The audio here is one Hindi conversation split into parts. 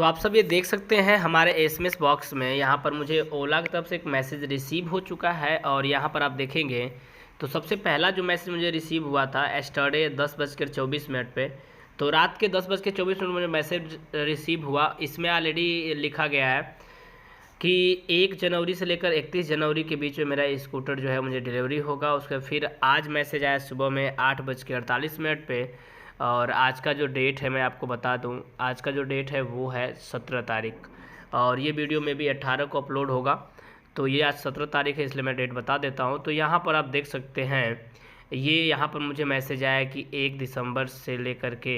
तो आप सब ये देख सकते हैं हमारे एसएमएस बॉक्स में यहाँ पर मुझे ओला की तरफ से एक मैसेज रिसीव हो चुका है। और यहाँ पर आप देखेंगे तो सबसे पहला जो मैसेज मुझे रिसीव हुआ था एस्टरडे 10:24 पे। तो रात के 10:24 मुझे मैसेज रिसीव हुआ। इसमें ऑलरेडी लिखा गया है कि 1 जनवरी से लेकर 31 जनवरी के बीच में मेरा स्कूटर जो है मुझे डिलीवरी होगा। उसका फिर आज मैसेज आया सुबह में 8:48 पे। और आज का जो डेट है मैं आपको बता दूं, आज का जो डेट है वो है 17 तारीख। और ये वीडियो में भी 18 को अपलोड होगा। तो ये आज 17 तारीख है, इसलिए मैं डेट बता देता हूँ। तो यहाँ पर आप देख सकते हैं, ये यहाँ पर मुझे मैसेज आया कि 1 दिसंबर से लेकर के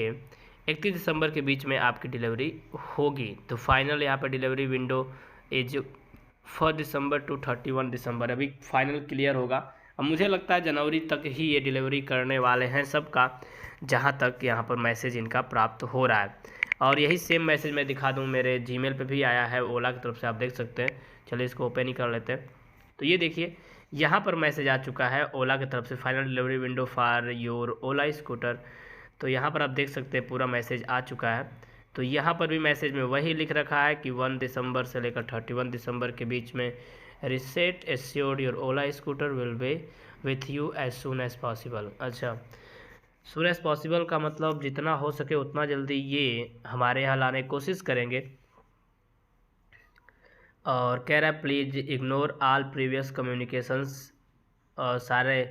31 दिसंबर के बीच में आपकी डिलीवरी होगी। तो फाइनल यहाँ पर delivery window as 1 December to 31 December अभी फाइनल क्लियर होगा। अब मुझे लगता है जनवरी तक ही ये डिलीवरी करने वाले हैं सबका, जहां तक यहाँ पर मैसेज इनका प्राप्त हो रहा है। और यही सेम मैसेज मैं दिखा दूं, मेरे जीमेल पे भी आया है ओला की तरफ से, आप देख सकते हैं। चलिए इसको ओपन ही कर लेते हैं। तो ये देखिए यहाँ पर मैसेज आ चुका है ओला की तरफ से, final delivery window for your Ola scooter. तो यहाँ पर आप देख सकते हैं पूरा मैसेज आ चुका है। तो यहाँ पर भी मैसेज में वही लिख रखा है कि 1 दिसंबर से लेकर 31 दिसंबर के बीच में rest assured your Ola scooter will be with you as soon as possible. अच्छा, सून एज पॉसिबल का मतलब जितना हो सके उतना जल्दी ये हमारे यहाँ लाने की कोशिश करेंगे। और कह रहा है please ignore all previous communications. सारे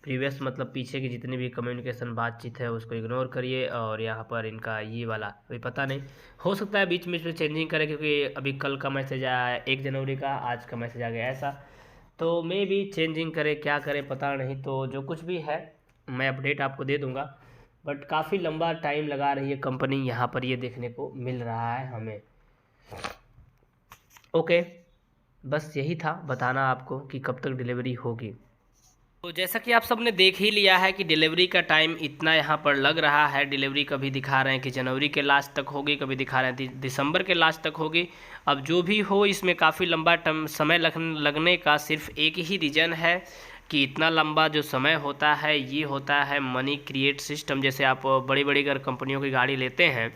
प्रीवियस मतलब पीछे की जितनी भी कम्युनिकेशन बातचीत है उसको इग्नोर करिए। और यहाँ पर इनका ये वाला अभी पता नहीं, हो सकता है बीच में इसमें चेंजिंग करें, क्योंकि अभी कल का मैसेज आया है 1 जनवरी का, आज का मैसेज आ गया ऐसा। तो मे भी चेंजिंग करे, क्या करे पता नहीं। तो जो कुछ भी है मैं अपडेट आपको दे दूँगा। बट काफ़ी लंबा टाइम लगा रही है कंपनी, यहाँ पर ये देखने को मिल रहा है हमें। ओके, बस यही था बताना आपको कि कब तक डिलीवरी होगी। तो जैसा कि आप सब ने देख ही लिया है कि डिलीवरी का टाइम इतना यहाँ पर लग रहा है। डिलीवरी कभी दिखा रहे हैं कि जनवरी के लास्ट तक होगी, कभी दिखा रहे हैं दिसंबर के लास्ट तक होगी। अब जो भी हो, इसमें काफ़ी लंबा समय लगने का सिर्फ एक ही रीज़न है कि इतना लंबा जो समय होता है ये होता है मनी क्रिएट सिस्टम। जैसे आप बड़ी बड़ी अगर कंपनियों की गाड़ी लेते हैं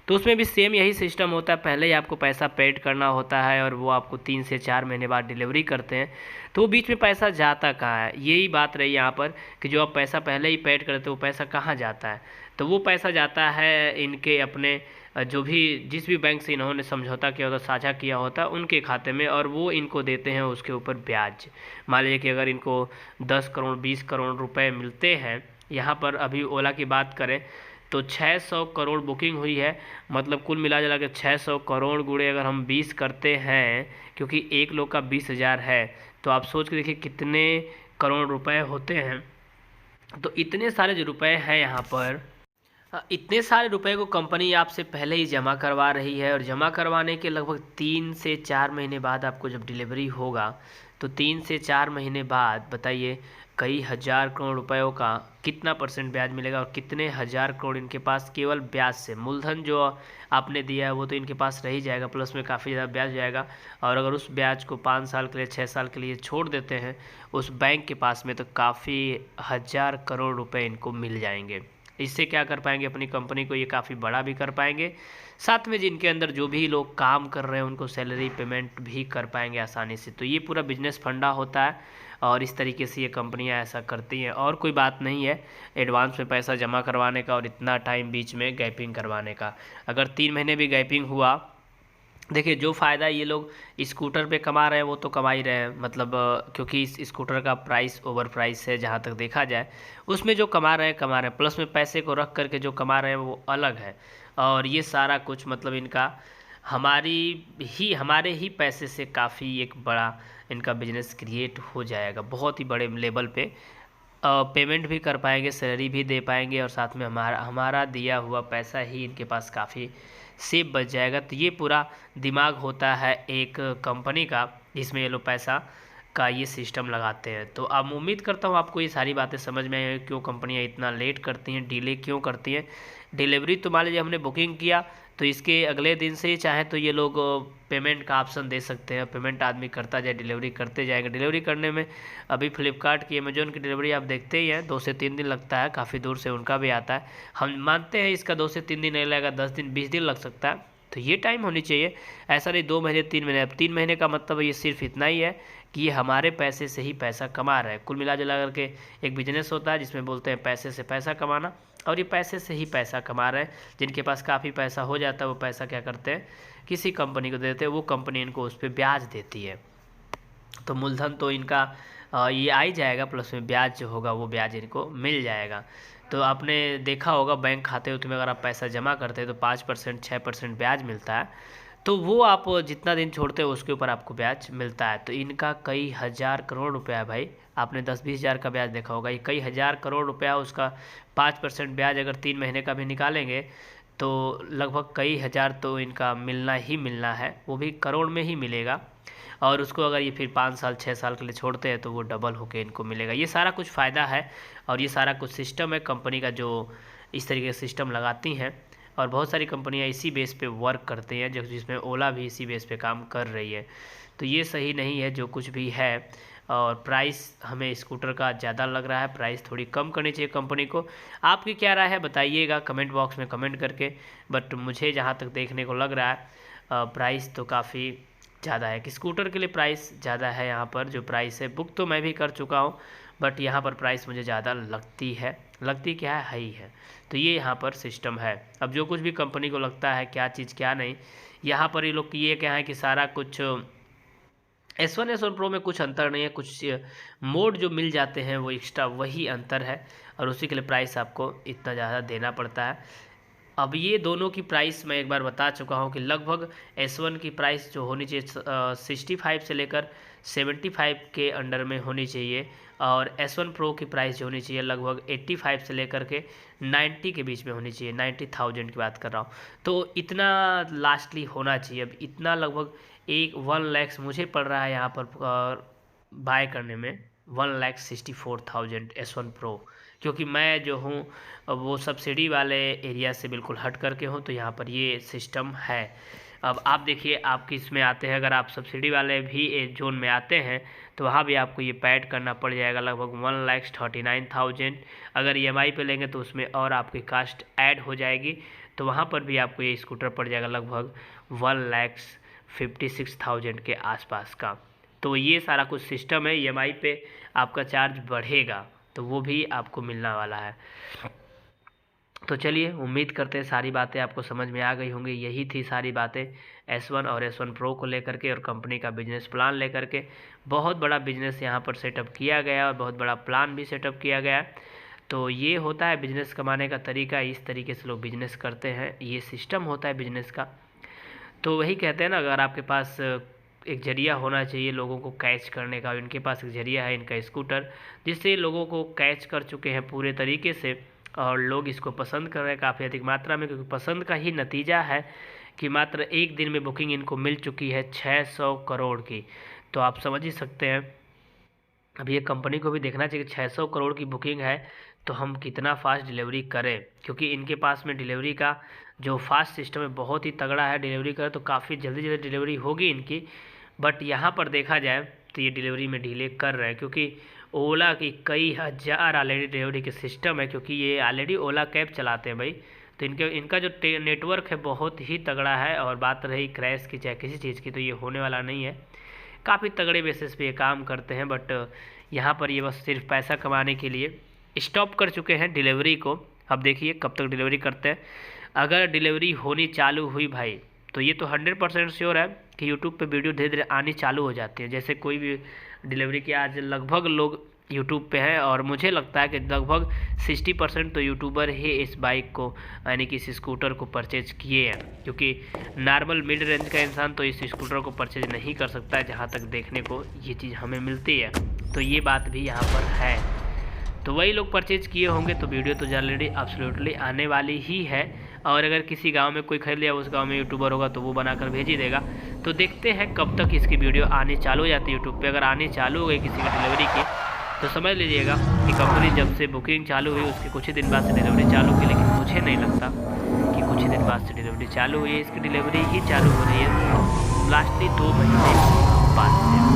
तो उसमें भी सेम यही सिस्टम होता है, पहले ही आपको पैसा पेड करना होता है और वो आपको 3 से 4 महीने बाद डिलीवरी करते हैं। तो वो बीच में पैसा जाता कहाँ है, यही बात रही यहाँ पर कि जो आप पैसा पहले ही पेड करते हो वो पैसा कहाँ जाता है। तो वो पैसा जाता है इनके अपने जो भी जिस भी बैंक से इन्होंने समझौता किया होता, साझा किया होता, उनके खाते में, और वो इनको देते हैं उसके ऊपर ब्याज। मान लीजिए कि अगर इनको 10 करोड़ 20 करोड़ रुपए मिलते हैं, यहाँ पर अभी ओला की बात करें तो 600 करोड़ बुकिंग हुई है। मतलब कुल मिला जुला के 600 करोड़ गुणे अगर हम 20 करते हैं, क्योंकि एक लोग का 20,000 है, तो आप सोच के देखिए कितने करोड़ रुपए होते हैं। तो इतने सारे जो रुपए हैं यहाँ पर, इतने सारे रुपए को कंपनी आपसे पहले ही जमा करवा रही है। और जमा करवाने के लगभग 3 से 4 महीने बाद आपको जब डिलीवरी होगा, तो 3 से 4 महीने बाद बताइए कई हज़ार करोड़ रुपयों का कितना परसेंट ब्याज मिलेगा। और कितने हज़ार करोड़ इनके पास केवल ब्याज से, मूलधन जो आपने दिया है वो तो इनके पास रह ही जाएगा, प्लस में काफ़ी ज़्यादा ब्याज जाएगा। और अगर उस ब्याज को 5 साल के लिए 6 साल के लिए छोड़ देते हैं उस बैंक के पास में, तो काफ़ी हज़ार करोड़ रुपए इनको मिल जाएंगे। इससे क्या कर पाएंगे, अपनी कंपनी को ये काफ़ी बड़ा भी कर पाएंगे, साथ में जिनके अंदर जो भी लोग काम कर रहे हैं उनको सैलरी पेमेंट भी कर पाएंगे आसानी से। तो ये पूरा बिजनेस फंडा होता है और इस तरीके से ये कंपनियां ऐसा करती हैं। और कोई बात नहीं है एडवांस में पैसा जमा करवाने का और इतना टाइम बीच में गैपिंग करवाने का। अगर 3 महीने भी गैपिंग हुआ, देखिए जो फ़ायदा ये लोग स्कूटर पे कमा रहे हैं वो तो कमा ही रहे हैं, मतलब क्योंकि इस स्कूटर का प्राइस ओवर प्राइस है जहाँ तक देखा जाए, उसमें जो कमा रहे हैं, प्लस में पैसे को रख करके जो कमा रहे हैं वो अलग है। और ये सारा कुछ मतलब इनका हमारे ही पैसे से काफ़ी एक बड़ा इनका बिजनेस क्रिएट हो जाएगा, बहुत ही बड़े लेवल पे पेमेंट भी कर पाएंगे, सैलरी भी दे पाएंगे, और साथ में हमारा दिया हुआ पैसा ही इनके पास काफ़ी सेफ बच जाएगा। तो ये पूरा दिमाग होता है एक कंपनी का, जिसमें ये लोग पैसा का ये सिस्टम लगाते हैं। तो अब उम्मीद करता हूँ आपको ये सारी बातें समझ में आई, क्यों कंपनियाँ इतना लेट करती हैं, डिले क्यों करती हैं। डिलीवरी तो मान लीजिए हमने बुकिंग किया तो इसके अगले दिन से ही चाहे तो ये लोग पेमेंट का ऑप्शन दे सकते हैं, पेमेंट आदमी करता जाए, डिलीवरी करते जाएंगे। डिलीवरी करने में अभी फ्लिपकार्ट की, अमेजोन की डिलीवरी आप देखते ही हैं, 2 से 3 दिन लगता है, काफ़ी दूर से उनका भी आता है। हम मानते हैं इसका 2 से 3 दिन नहीं लगेगा, 10 दिन 20 दिन लग सकता है, तो ये टाइम होनी चाहिए, ऐसा नहीं 2 महीने 3 महीने। अब 3 महीने का मतलब ये सिर्फ इतना ही है कि ये हमारे पैसे से ही पैसा कमा रहे हैं। कुल मिला जुला करके एक बिजनेस होता है जिसमें बोलते हैं पैसे से पैसा कमाना, और ये पैसे से ही पैसा कमा रहे हैं। जिनके पास काफ़ी पैसा हो जाता है वो पैसा क्या करते हैं, किसी कंपनी को देते हैं, वो कंपनी इनको उस पर ब्याज देती है। तो मूलधन तो इनका ये आ ही जाएगा, प्लस में ब्याज जो होगा वो ब्याज इनको मिल जाएगा। तो आपने देखा होगा बैंक खाते में अगर आप पैसा जमा करते हैं तो 5% 6% ब्याज मिलता है। तो वो आप जितना दिन छोड़ते हो उसके ऊपर आपको ब्याज मिलता है। तो इनका कई हज़ार करोड़ रुपया है भाई। आपने 10-20 हज़ार का ब्याज देखा होगा, ये कई हज़ार करोड़ रुपया, उसका 5% ब्याज अगर 3 महीने का भी निकालेंगे तो लगभग कई हज़ार तो इनका मिलना ही मिलना है, वो भी करोड़ में ही मिलेगा। और उसको अगर ये फिर 5 साल 6 साल के लिए छोड़ते हैं तो वो डबल होके इनको मिलेगा। ये सारा कुछ फ़ायदा है और ये सारा कुछ सिस्टम है कंपनी का जो इस तरीके से सिस्टम लगाती हैं। और बहुत सारी कंपनियां इसी बेस पे वर्क करती हैं, जिसमें ओला भी इसी बेस पे काम कर रही है। तो ये सही नहीं है जो कुछ भी है। और प्राइस हमें स्कूटर का ज़्यादा लग रहा है, प्राइस थोड़ी कम करनी चाहिए कंपनी को। आपकी क्या राय है बताइएगा कमेंट बॉक्स में कमेंट करके। बट मुझे जहाँ तक देखने को लग रहा है प्राइस तो काफ़ी ज़्यादा है, कि स्कूटर के लिए प्राइस ज़्यादा है। यहाँ पर जो प्राइस है, बुक तो मैं भी कर चुका हूँ, बट यहाँ पर प्राइस मुझे ज़्यादा लगती है। लगती क्या है ही है। तो ये यहाँ पर सिस्टम है। अब जो कुछ भी कंपनी को लगता है क्या चीज़ क्या नहीं, यहाँ पर ये लोग ये क्या है कि सारा कुछ S1 S1 Pro में कुछ अंतर नहीं है, कुछ मोड जो मिल जाते हैं वो एक्स्ट्रा वही अंतर है, और उसी के लिए प्राइस आपको इतना ज़्यादा देना पड़ता है। अब ये दोनों की प्राइस मैं एक बार बता चुका हूँ कि लगभग S1 की प्राइस जो होनी चाहिए 65 से लेकर 75 के अंडर में होनी चाहिए, और S1 Pro की प्राइस जो होनी चाहिए लगभग 85 से लेकर के 90 के बीच में होनी चाहिए। 90,000 की बात कर रहा हूँ। तो इतना लास्टली होना चाहिए। अब इतना लगभग 1 लाख मुझे पड़ रहा है यहाँ पर बाय करने में 1,64,000 S1 Pro, क्योंकि मैं जो हूँ वो सब्सिडी वाले एरिया से बिल्कुल हट करके हूँ, तो यहाँ पर ये सिस्टम है। अब आप देखिए आप किस में आते हैं, अगर आप सब्सिडी वाले भी जोन में आते हैं तो वहाँ भी आपको ये पैड करना पड़ जाएगा लगभग 1,39,000। अगर EMI पे लेंगे तो उसमें और आपकी कास्ट ऐड हो जाएगी, तो वहाँ पर भी आपको ये स्कूटर पड़ जाएगा लगभग 1,56,000 के आसपास का। तो ये सारा कुछ सिस्टम है। EMI पे आपका चार्ज बढ़ेगा तो वो भी आपको मिलने वाला है। तो चलिए उम्मीद करते हैं सारी बातें आपको समझ में आ गई होंगी। यही थी सारी बातें S1 और S1 Pro को लेकर के, और कंपनी का बिजनेस प्लान लेकर के। बहुत बड़ा बिजनेस यहाँ पर सेटअप किया गया और बहुत बड़ा प्लान भी सेटअप किया गया। तो ये होता है बिजनेस कमाने का तरीका, इस तरीके से लोग बिजनेस करते हैं, ये सिस्टम होता है बिजनेस का। तो वही कहते हैं ना, अगर आपके पास एक जरिया होना चाहिए लोगों को कैच करने का, इनके पास एक जरिया है इनका स्कूटर, जिससे लोगों को कैच कर चुके हैं पूरे तरीके से, और लोग इसको पसंद कर रहे हैं काफ़ी अधिक मात्रा में। क्योंकि पसंद का ही नतीजा है कि मात्र एक दिन में बुकिंग इनको मिल चुकी है 600 करोड़ की। तो आप समझ ही सकते हैं, अब ये कंपनी को भी देखना चाहिए कि 600 करोड़ की बुकिंग है तो हम कितना फास्ट डिलीवरी करें, क्योंकि इनके पास में डिलीवरी का जो फास्ट सिस्टम है बहुत ही तगड़ा है। डिलीवरी करें तो काफ़ी जल्दी जल्दी डिलीवरी होगी इनकी। बट यहाँ पर देखा जाए तो ये डिलीवरी में डिले कर रहे हैं, क्योंकि ओला की कई हज़ार ऑलरेडी डिलीवरी के सिस्टम है, क्योंकि ये ऑलरेडी ओला कैब चलाते हैं भाई। तो इनका जो नेटवर्क है बहुत ही तगड़ा है। और बात रही क्रैश की चाहे किसी चीज़ की, तो ये होने वाला नहीं है। काफ़ी तगड़े बेसिस पे ये काम करते हैं। बट यहाँ पर ये बस सिर्फ पैसा कमाने के लिए स्टॉप कर चुके हैं डिलीवरी को। अब देखिए कब तक डिलीवरी करते हैं। अगर डिलीवरी होनी चालू हुई भाई तो ये तो 100% श्योर है कि यूट्यूब पे वीडियो धीरे धीरे आनी चालू हो जाती है। जैसे कोई भी डिलीवरी के आज लगभग लोग यूट्यूब पे हैं, और मुझे लगता है कि लगभग 60% तो यूट्यूबर ही इस बाइक को यानी कि इस स्कूटर को परचेज किए हैं, क्योंकि नॉर्मल मिड रेंज का इंसान तो इस स्कूटर को परचेज नहीं कर सकता है, जहाँ तक देखने को ये चीज़ हमें मिलती है। तो ये बात भी यहाँ पर है। तो वही लोग परचेज किए होंगे, तो वीडियो तो ऑलरेडी एब्सोल्युटली आने वाली ही है। और अगर किसी गांव में कोई खरीद लिया, उस गांव में यूट्यूबर होगा तो वो बनाकर भेज ही देगा। तो देखते हैं कब तक इसकी वीडियो आनी चालू हो जाती है यूट्यूब पे। अगर आनी चालू हो गई किसी की डिलीवरी की तो समझ लीजिएगा कि कंपनी जब से बुकिंग चालू हुई उसके कुछ ही दिन बाद से डिलीवरी चालू की। लेकिन मुझे नहीं लगता कि कुछ ही दिन बाद से डिलीवरी चालू हुई है, इसकी डिलीवरी ही चालू हो रही है लास्टली 2 महीने बाद से।